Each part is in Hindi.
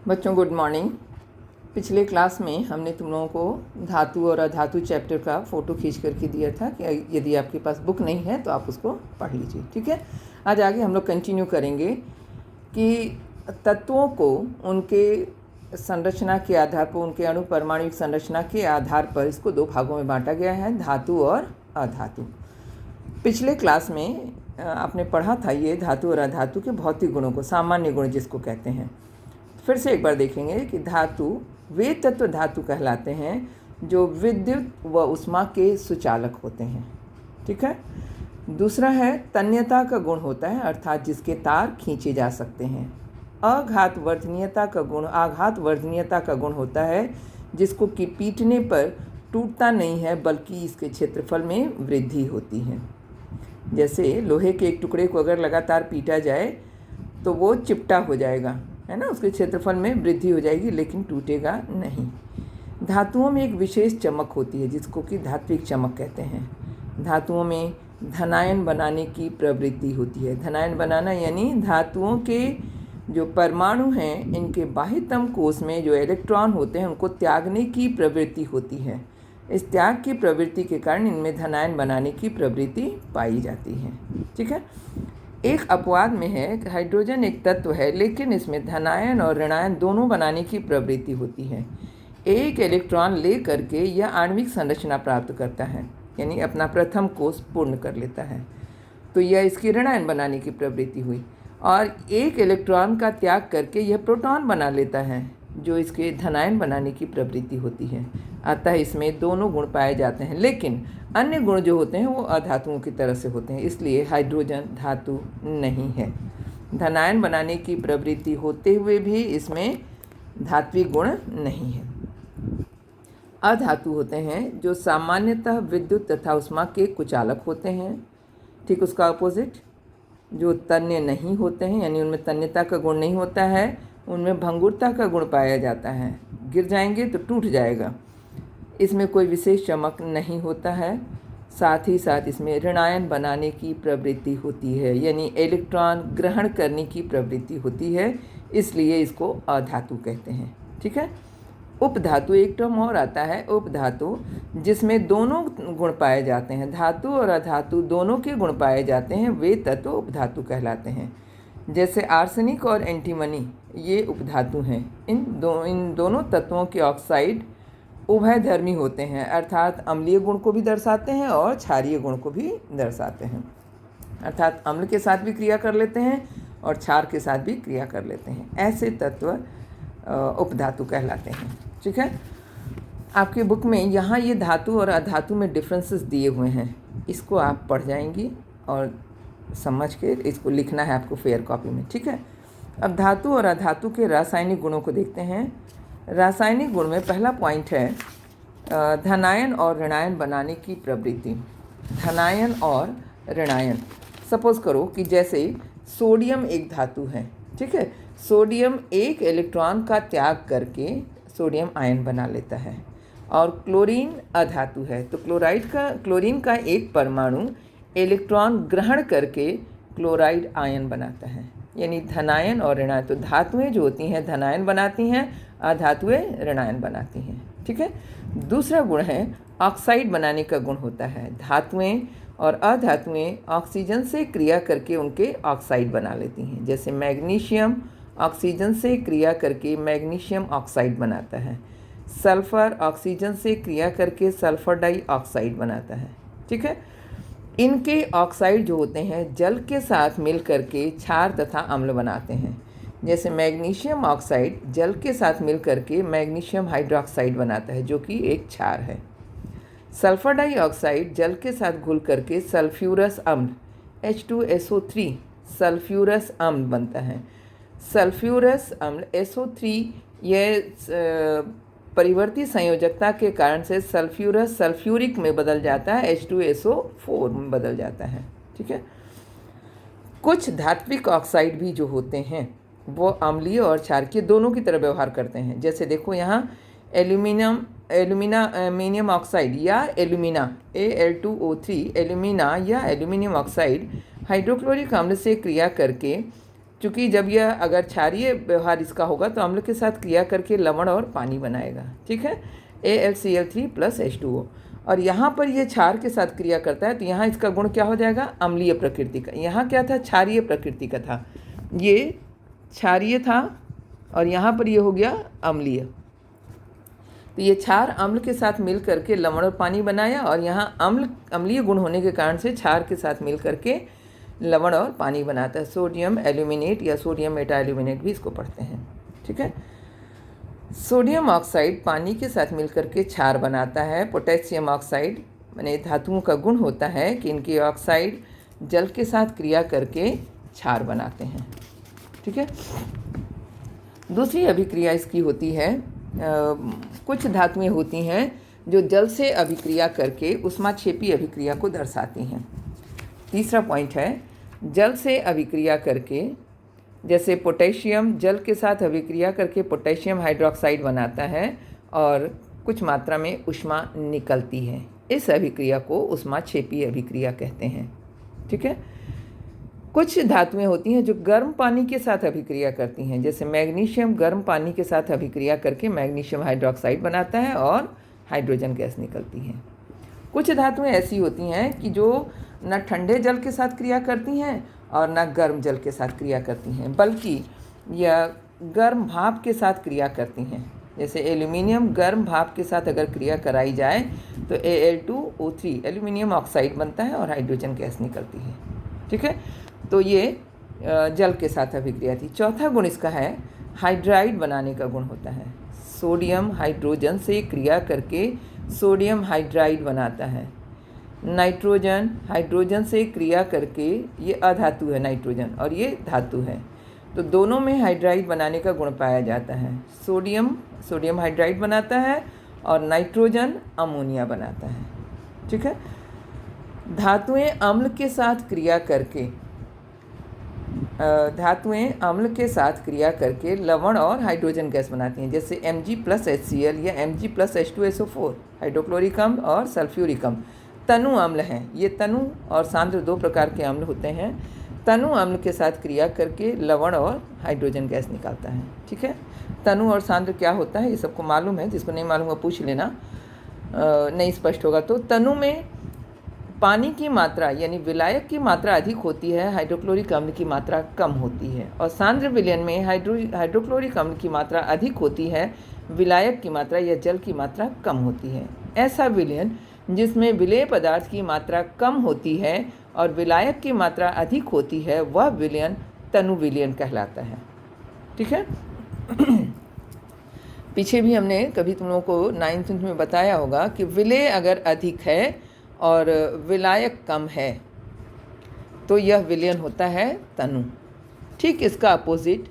बच्चों गुड मॉर्निंग। पिछले क्लास में हमने तुम लोगों को धातु और अधातु चैप्टर का फ़ोटो खींच करके दिया था कि यदि आपके पास बुक नहीं है तो आप उसको पढ़ लीजिए। ठीक है, आज आगे हम लोग कंटिन्यू करेंगे कि तत्वों को उनके संरचना के आधार पर, उनके अणु परमाणु संरचना के आधार पर इसको दो भागों में बांटा गया है, धातु और अधातु। पिछले क्लास में आपने पढ़ा था ये धातु और अधातु के भौतिक गुणों को, सामान्य गुण जिसको कहते हैं। फिर से एक बार देखेंगे कि धातु वे तत्व धातु कहलाते हैं जो विद्युत व ऊष्मा के सुचालक होते हैं। ठीक है। दूसरा है तन्यता का गुण होता है, अर्थात जिसके तार खींचे जा सकते हैं। आघात वर्धनीयता का गुण होता है जिसको कि पीटने पर टूटता नहीं है बल्कि इसके क्षेत्रफल में वृद्धि होती है। जैसे लोहे के एक टुकड़े को अगर लगातार पीटा जाए तो वो चिपटा हो जाएगा, है ना, उसके क्षेत्रफल में वृद्धि हो जाएगी लेकिन टूटेगा नहीं। धातुओं में एक विशेष चमक होती है जिसको कि धात्विक चमक कहते हैं। धातुओं में धनायन बनाने की प्रवृत्ति होती है। धनायन बनाना यानी धातुओं के जो परमाणु हैं इनके बाह्यतम कोश में जो इलेक्ट्रॉन होते हैं उनको त्यागने की प्रवृत्ति होती है। इस त्याग की प्रवृत्ति के कारण इनमें धनायन बनाने की प्रवृत्ति पाई जाती है। ठीक है। एक अपवाद में है कि हाइड्रोजन एक तत्व है लेकिन इसमें धनायन और ऋणायन दोनों बनाने की प्रवृत्ति होती है। एक इलेक्ट्रॉन ले करके यह आणविक संरचना प्राप्त करता है, यानी अपना प्रथम कोष पूर्ण कर लेता है, तो यह इसकी ऋणायन बनाने की प्रवृत्ति हुई। और एक इलेक्ट्रॉन का त्याग करके यह प्रोटॉन बना लेता है जो इसके धनायन बनाने की प्रवृत्ति होती है। अतः इसमें दोनों गुण पाए जाते हैं, लेकिन अन्य गुण जो होते हैं वो अधातुओं की तरह से होते हैं, इसलिए हाइड्रोजन धातु नहीं है। धनायन बनाने की प्रवृत्ति होते हुए भी इसमें धात्विक गुण नहीं है। अधातु होते हैं जो सामान्यतः विद्युत तथा ऊष्मा के कुचालक होते हैं। ठीक उसका अपोजिट जो तन्य नहीं होते हैं, यानी उनमें तन्यता का गुण नहीं होता है, उनमें भंगुरता का गुण पाया जाता है। गिर जाएंगे तो टूट जाएगा, इसमें कोई विशेष चमक नहीं होता है। साथ ही साथ इसमें ऋणायन बनाने की प्रवृत्ति होती है, यानी इलेक्ट्रॉन ग्रहण करने की प्रवृत्ति होती है, इसलिए इसको अधातु कहते हैं। ठीक है। उपधातु एक टर्म और आता है, उपधातु, जिसमें दोनों गुण पाए जाते हैं। धातु और अधातु दोनों के गुण पाए जाते हैं, वे तत्व उपधातु कहलाते हैं। जैसे आर्सेनिक और एंटीमनी ये उपधातु हैं। इन दोनों तत्वों के ऑक्साइड उभयधर्मी होते हैं, अर्थात अम्लीय गुण को भी दर्शाते हैं और क्षारीय गुण को भी दर्शाते हैं, अर्थात अम्ल के साथ भी क्रिया कर लेते हैं और क्षार के साथ भी क्रिया कर लेते हैं। ऐसे तत्व उपधातु कहलाते हैं। ठीक है। आपकी बुक में यहाँ ये धातु और अधातु में डिफरेंसेस दिए हुए हैं, इसको आप पढ़ जाएंगी और समझ के इसको लिखना है आपको फेयर कॉपी में। ठीक है। अब धातु और अधातु के रासायनिक गुणों को देखते हैं। रासायनिक गुण में पहला पॉइंट है धनायन और ऋणायन बनाने की प्रवृत्ति। धनायन और ऋणायन, सपोज करो कि जैसे सोडियम एक धातु है। ठीक है। सोडियम एक इलेक्ट्रॉन का त्याग करके सोडियम आयन बना लेता है, और क्लोरीन अधातु है तो क्लोरीन का एक परमाणु इलेक्ट्रॉन ग्रहण करके क्लोराइड आयन बनाता है, यानी धनायन और ऋणायन। तो धातुएं जो होती हैं धनायन बनाती हैं, अधातुएं ऋणायन बनाती हैं। ठीक है। दूसरा गुण है ऑक्साइड बनाने का गुण होता है। धातुएं और अधातुएं ऑक्सीजन से क्रिया करके उनके ऑक्साइड बना लेती हैं। जैसे मैग्नीशियम ऑक्सीजन से क्रिया करके मैग्नीशियम ऑक्साइड बनाता है। सल्फर ऑक्सीजन से क्रिया करके सल्फर डाइऑक्साइड बनाता है। ठीक है। इनके ऑक्साइड जो होते हैं जल के साथ मिल करके क्षार तथा अम्ल बनाते हैं। जैसे मैग्नीशियम ऑक्साइड जल के साथ मिल करके मैग्नीशियम हाइड्रोक्साइड बनाता है जो कि एक क्षार है। सल्फर डाइऑक्साइड जल के साथ घुल करके सल्फ्यूरस अम्ल H2SO3 सल्फ्यूरस अम्ल बनता है। सल्फ्यूरस अम्ल SO3 यह परिवर्ती संयोजकता के कारण से सल्फ्यूरस सल्फ्यूरिक में बदल जाता है, H2SO4 में बदल जाता है। ठीक है। कुछ धात्विक ऑक्साइड भी जो होते हैं वो अम्लीय और क्षारकीय दोनों की तरह व्यवहार करते हैं। जैसे देखो यहाँ एल्यूमिनियम ऑक्साइड या एल्यूमिना Al2O3 एल्यूमिना या एल्यूमिनियम ऑक्साइड हाइड्रोक्लोरिक अम्ल से क्रिया करके चूँकि जब यह अगर क्षारीय व्यवहार इसका होगा तो अम्ल के साथ क्रिया करके लवण और पानी बनाएगा, ठीक है, AlCl3 + H2O। और यहाँ पर यह क्षार के साथ क्रिया करता है तो यहाँ इसका गुण क्या हो जाएगा, अम्लीय प्रकृति का। यहाँ क्या था, क्षारीय प्रकृति का था, ये क्षारीय था और यहाँ पर ये हो गया अम्लीय। तो ये क्षार अम्ल के साथ मिल करके लवण और पानी बनाया और यहाँ अम्लीय गुण होने के कारण से क्षार के साथ मिल करके लवण और पानी बनाता है। सोडियम एल्यूमिनेट या सोडियम मेटा एल्यूमिनेट भी इसको पढ़ते हैं, ठीक है। सोडियम ऑक्साइड पानी के साथ मिलकर के क्षार बनाता है। पोटेशियम ऑक्साइड माने धातुओं का गुण होता है कि इनके ऑक्साइड जल के साथ क्रिया करके क्षार बनाते हैं, ठीक है। दूसरी अभिक्रिया इसकी होती है, कुछ धातुएं होती हैं जो जल से अभिक्रिया करके उष्माक्षेपी अभिक्रिया को दर्शाती हैं। तीसरा पॉइंट है, जल से अभिक्रिया करके, जैसे पोटेशियम जल के साथ अभिक्रिया करके पोटेशियम हाइड्रोक्साइड बनाता है और कुछ मात्रा में ऊष्मा निकलती है। इस अभिक्रिया को ऊष्माक्षेपी अभिक्रिया कहते हैं, ठीक है। कुछ धातुएं होती हैं जो गर्म पानी के साथ अभिक्रिया करती हैं, जैसे मैग्नीशियम गर्म पानी के साथ अभिक्रिया करके मैग्नीशियम हाइड्रोक्साइड बनाता है और हाइड्रोजन गैस निकलती है। कुछ धातुएं ऐसी होती हैं कि जो न ठंडे जल के साथ क्रिया करती हैं और न गर्म जल के साथ क्रिया करती हैं, बल्कि यह गर्म भाप के साथ क्रिया करती हैं। जैसे एल्यूमिनियम गर्म भाप के साथ अगर क्रिया कराई जाए तो Al2O3 एल्यूमिनियम ऑक्साइड बनता है और हाइड्रोजन गैस निकलती है, ठीक है। तो ये जल के साथ अभिक्रिया थी। चौथा गुण इसका है, हाइड्राइड बनाने का गुण होता है। सोडियम हाइड्रोजन से क्रिया करके सोडियम हाइड्राइड बनाता है। नाइट्रोजन हाइड्रोजन से क्रिया करके, ये अधातु है नाइट्रोजन और ये धातु है, तो दोनों में हाइड्राइड बनाने का गुण पाया जाता है। सोडियम हाइड्राइड बनाता है और नाइट्रोजन अमोनिया बनाता है, ठीक है। धातुएं अम्ल के साथ क्रिया करके लवण और हाइड्रोजन गैस बनाती हैं, जैसे Mg+HCl या Mg+H2SO4 हाइड्रोक्लोरिक अम्ल और सल्फ्यूरिक अम्ल तनु अम्ल हैं। ये तनु और सांद्र दो प्रकार के अम्ल होते हैं। तनु अम्ल के साथ क्रिया करके लवण और हाइड्रोजन गैस निकालता है, ठीक है। तनु और सांद्र क्या होता है ये सबको मालूम है, जिसको नहीं मालूम वो पूछ लेना, नहीं स्पष्ट होगा तो। तनु में पानी की मात्रा यानी विलायक की मात्रा अधिक होती है, हाइड्रोक्लोरिक अम्ल की मात्रा कम होती है। और सांद्र विलयन में हाइड्रोक्लोरिक अम्ल की मात्रा अधिक होती है, विलायक की मात्रा या जल की मात्रा कम होती है। ऐसा विलयन जिसमें विलेय पदार्थ की मात्रा कम होती है और विलायक की मात्रा अधिक होती है, वह विलयन तनु विलयन कहलाता है, ठीक है। पीछे भी हमने कभी तुम लोगों को 9th में बताया होगा कि विलेय अगर अधिक है और विलायक कम है तो यह विलयन होता है तनु। ठीक इसका अपोजिट,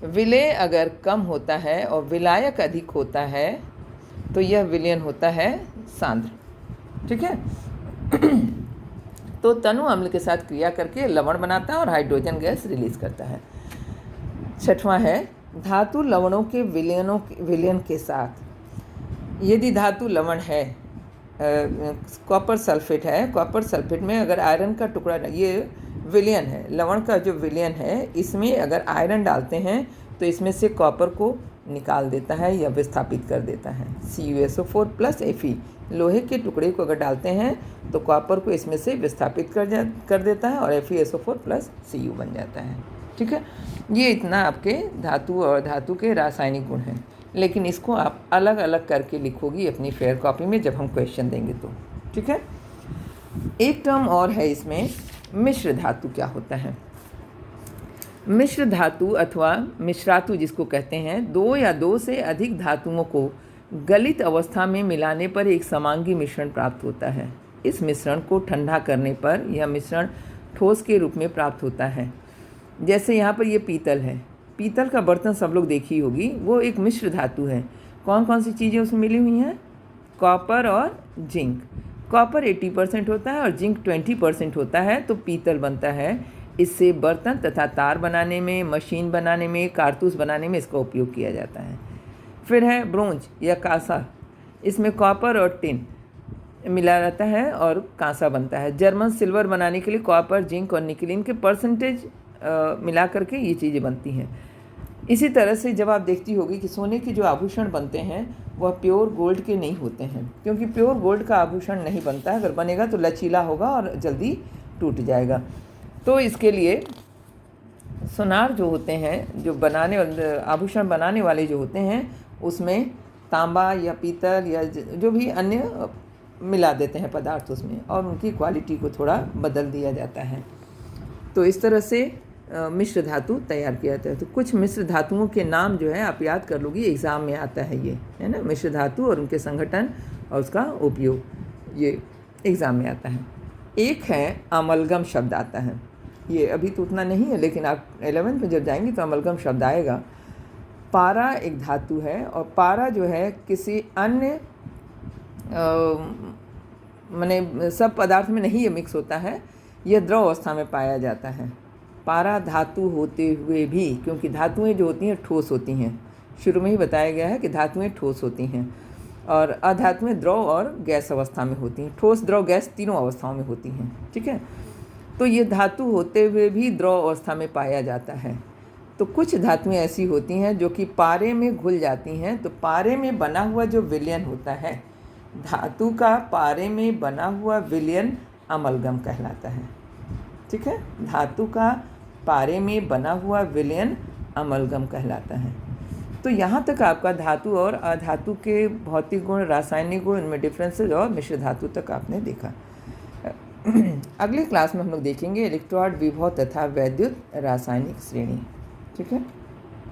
विलेय अगर कम होता है और विलायक अधिक होता है तो यह विलयन होता है सांद्र, ठीक है। तो तनु अम्ल के साथ क्रिया करके लवण बनाता है और हाइड्रोजन गैस रिलीज करता है। छठवां है, धातु लवणों के विलयन के साथ, यदि धातु लवण है, कॉपर सल्फेट है, कॉपर सल्फेट में अगर आयरन का टुकड़ा, ये विलयन है, लवण का जो विलयन है इसमें अगर आयरन डालते हैं तो इसमें से कॉपर को निकाल देता है या विस्थापित कर देता है। CuSO4 + Fe, लोहे के टुकड़े को अगर डालते हैं तो कॉपर को इसमें से विस्थापित कर देता है और FeSO4 + Cu बन जाता है, ठीक है। ये इतना आपके धातु और धातु के रासायनिक गुण हैं, लेकिन इसको आप अलग अलग करके लिखोगी अपनी फेयर कॉपी में जब हम क्वेश्चन देंगे तो, ठीक है। एक टर्म और है इसमें, मिश्र धातु क्या होता है। मिश्र धातु अथवा मिश्रातु जिसको कहते हैं, दो या दो से अधिक धातुओं को गलित अवस्था में मिलाने पर एक समांगी मिश्रण प्राप्त होता है। इस मिश्रण को ठंडा करने पर यह मिश्रण ठोस के रूप में प्राप्त होता है। जैसे यहाँ पर ये पीतल है, पीतल का बर्तन सब लोग देखी होगी, वो एक मिश्र धातु है। कौन कौन सी चीज़ें उसमें मिली हुई हैं, कॉपर और जिंक। कॉपर 80% होता है और जिंक 20% होता है, तो पीतल बनता है। इससे बर्तन तथा तार बनाने में, मशीन बनाने में, कारतूस बनाने में इसका उपयोग किया जाता है। फिर है ब्रोंज या कांसा, इसमें कॉपर और टिन मिला रहता है और कांसा बनता है। जर्मन सिल्वर बनाने के लिए कॉपर, जिंक और निकलिन के परसेंटेज मिला करके ये चीज़ें बनती हैं। इसी तरह से जब आप देखती होगी कि सोने के जो आभूषण बनते हैं वह प्योर गोल्ड के नहीं होते हैं, क्योंकि प्योर गोल्ड का आभूषण नहीं बनता है। अगर बनेगा तो लचीला होगा और जल्दी टूट जाएगा। तो इसके लिए सुनार जो होते हैं, जो बनाने वाले आभूषण बनाने वाले जो होते हैं, उसमें तांबा या पीतल या जो भी अन्य मिला देते हैं पदार्थ उसमें, और उनकी क्वालिटी को थोड़ा बदल दिया जाता है। तो इस तरह से मिश्र धातु तैयार किया जाता है। तो कुछ मिश्र धातुओं के नाम जो है आप याद कर लोगी, एग्ज़ाम में आता है ये, है ना। मिश्र धातु और उनके संगठन और उसका उपयोग, ये एग्ज़ाम में आता है। एक है अमलगम शब्द आता है, ये अभी तो उतना नहीं है, लेकिन आप 11th में जब जाएंगी तो अमलगम शब्द आएगा। पारा एक धातु है, और पारा जो है किसी अन्य माने सब पदार्थ में नहीं ये मिक्स होता है, यह द्रव अवस्था में पाया जाता है। पारा धातु होते हुए भी, क्योंकि धातुएं जो होती हैं ठोस होती हैं, शुरू में ही बताया गया है कि धातुएं ठोस होती हैं, और अधातुएं द्रव और गैस अवस्था में होती हैं। ठोस, द्रव, गैस तीनों अवस्थाओं में होती हैं, ठीक है। तो ये धातु होते हुए भी द्रव अवस्था में पाया जाता है। तो कुछ धातुएं ऐसी होती हैं जो कि पारे में घुल जाती हैं। तो पारे में बना हुआ जो विलयन होता है, धातु का पारे में बना हुआ विलयन अमलगम कहलाता है, ठीक है। धातु का पारे में बना हुआ विलयन अमलगम कहलाता है। तो यहाँ तक आपका धातु और अधातु के भौतिक गुण, रासायनिक गुण, इनमें डिफरेंसेस और मिश्र धातु तक आपने देखा। अगले क्लास में हम लोग देखेंगे इलेक्ट्रॉड, विभव तथा वैद्युत रासायनिक श्रेणी, ठीक है।